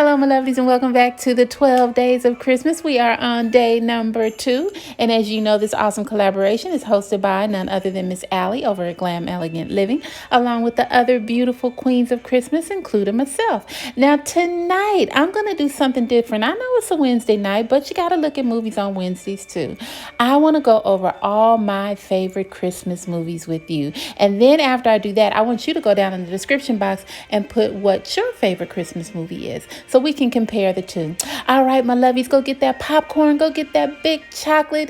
Hello, my lovelies, and welcome back to the 12 Days of Christmas. We are on day number 2. And as you know, this awesome collaboration is hosted by none other than Miss Allie over at Glam Elegant Living, along with the other beautiful queens of Christmas, including myself. Now, tonight, I'm going to do something different. I know it's a Wednesday night, but you got to look at movies on Wednesdays, too. I want to go over all my favorite Christmas movies with you. And then after I do that, I want you to go down in the description box and put what your favorite Christmas movie is, so we can compare the two. All right, my lovies, go get that popcorn, go get that big chocolate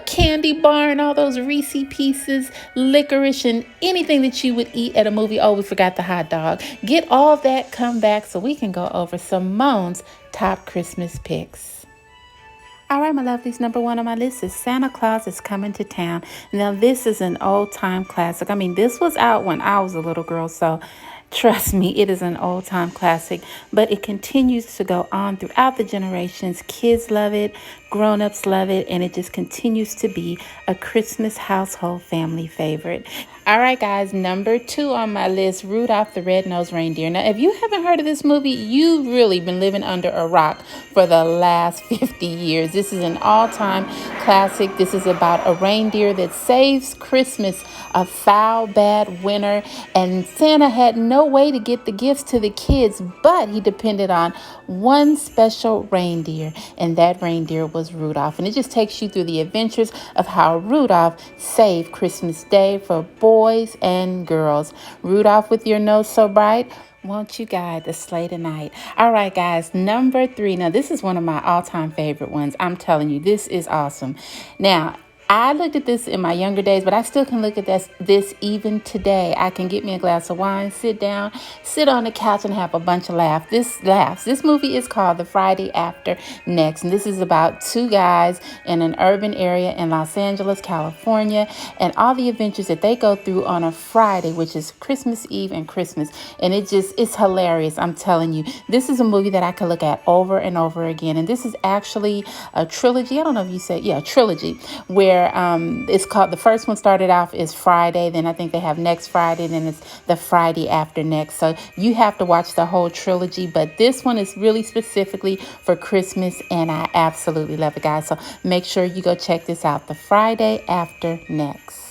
candy bar and all those Reese Pieces, licorice, and anything that you would eat at a movie. Oh, we forgot the hot dog. Get all that, come back so we can go over Simone's top Christmas picks. All right, my lovelies, number 1 on my list is Santa Claus is Coming to Town. Now, this is an old-time classic. I mean, this was out when I was a little girl, so trust me, it is an old-time classic, but it continues to go on throughout the generations. Kids love it, grown-ups love it, and it just continues to be a Christmas household family favorite. All right, guys, number 2 on my list, Rudolph the Red-Nosed Reindeer. Now, if you haven't heard of this movie, you've really been living under a rock for the last 50 years. This is an all-time classic. This is about a reindeer that saves Christmas, a foul, bad winter, and Santa had no way to get the gifts to the kids, but he depended on one special reindeer, and that reindeer was Rudolph. And it just takes you through the adventures of how Rudolph saved Christmas Day for boys and girls. Rudolph, with your nose so bright, won't you guide the sleigh tonight? All right, guys, number 3. Now, this is one of my all-time favorite ones. I'm telling you, this is awesome. Now, I looked at this in my younger days, but I still can look at this even today. I can get me a glass of wine, sit down, sit on the couch, and have a bunch of laughs. This movie is called The Friday After Next, and this is about 2 guys in an urban area in Los Angeles, California, and all the adventures that they go through on a Friday, which is Christmas Eve and Christmas. And it's hilarious. I'm telling you, this is a movie that I could look at over and over again. And this is actually a trilogy. I don't know if you said, yeah, a trilogy, where it's called, the first one started off is Friday, then I think they have Next Friday, then it's The Friday After Next. So you have to watch the whole trilogy, but this one is really specifically for Christmas, and I absolutely love it, guys. So make sure you go check this out, The Friday After Next.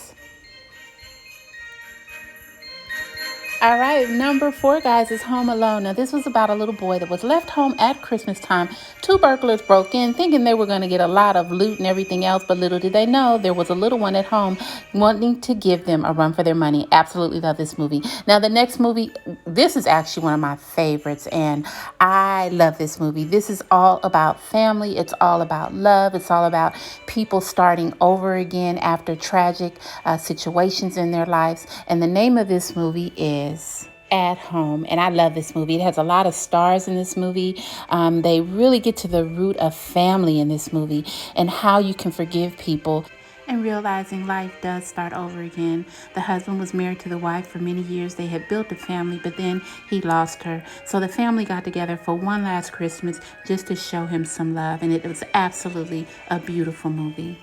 All right, number 4, guys, is Home Alone. Now, this was about a little boy that was left home at Christmas time. 2 burglars broke in thinking they were going to get a lot of loot and everything else, but little did they know there was a little one at home wanting to give them a run for their money. Absolutely love this movie. Now, the next movie, this is actually one of my favorites, and I love this movie. This is all about family. It's all about love. It's all about people starting over again after tragic situations in their lives. And the name of this movie is At Home, and I love this movie. It has a lot of stars in this movie. They really get to the root of family in this movie and how you can forgive people and realizing life does start over again. The husband was married to the wife for many years. They had built a family, but then he lost her. So the family got together for one last Christmas just to show him some love, and it was absolutely a beautiful movie.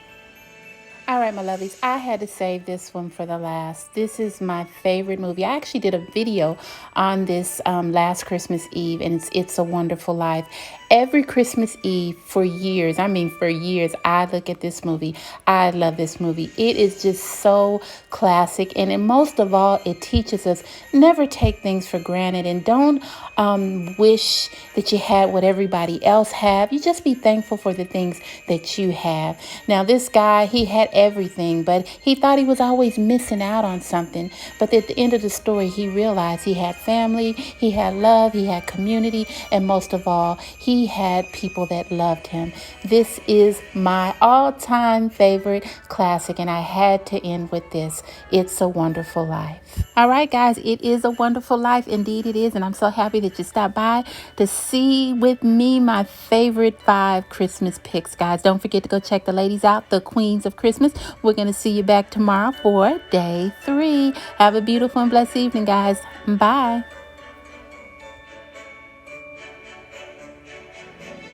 All right, my lovelies, I had to save this one for the last. This is my favorite movie. I actually did a video on this last Christmas Eve, and It's a Wonderful Life. Every Christmas Eve for years, I look at this movie. I love this movie. It is just so classic, and most of all, it teaches us never take things for granted, and don't wish that you had what everybody else have. You just be thankful for the things that you have. Now, this guy, he had everything, but he thought he was always missing out on something. But at the end of the story, he realized he had family, he had love, he had community, and most of all, he had people that loved him. This is my all-time favorite classic, and I had to end with this. It's a Wonderful Life. All right, guys, it is a wonderful life. Indeed, it is, and I'm so happy that you stopped by to see with me my favorite 5 Christmas picks, guys. Don't forget to go check the ladies out, the Queens of Christmas. We're going to see you back tomorrow for day 3. Have a beautiful and blessed evening, guys. Bye.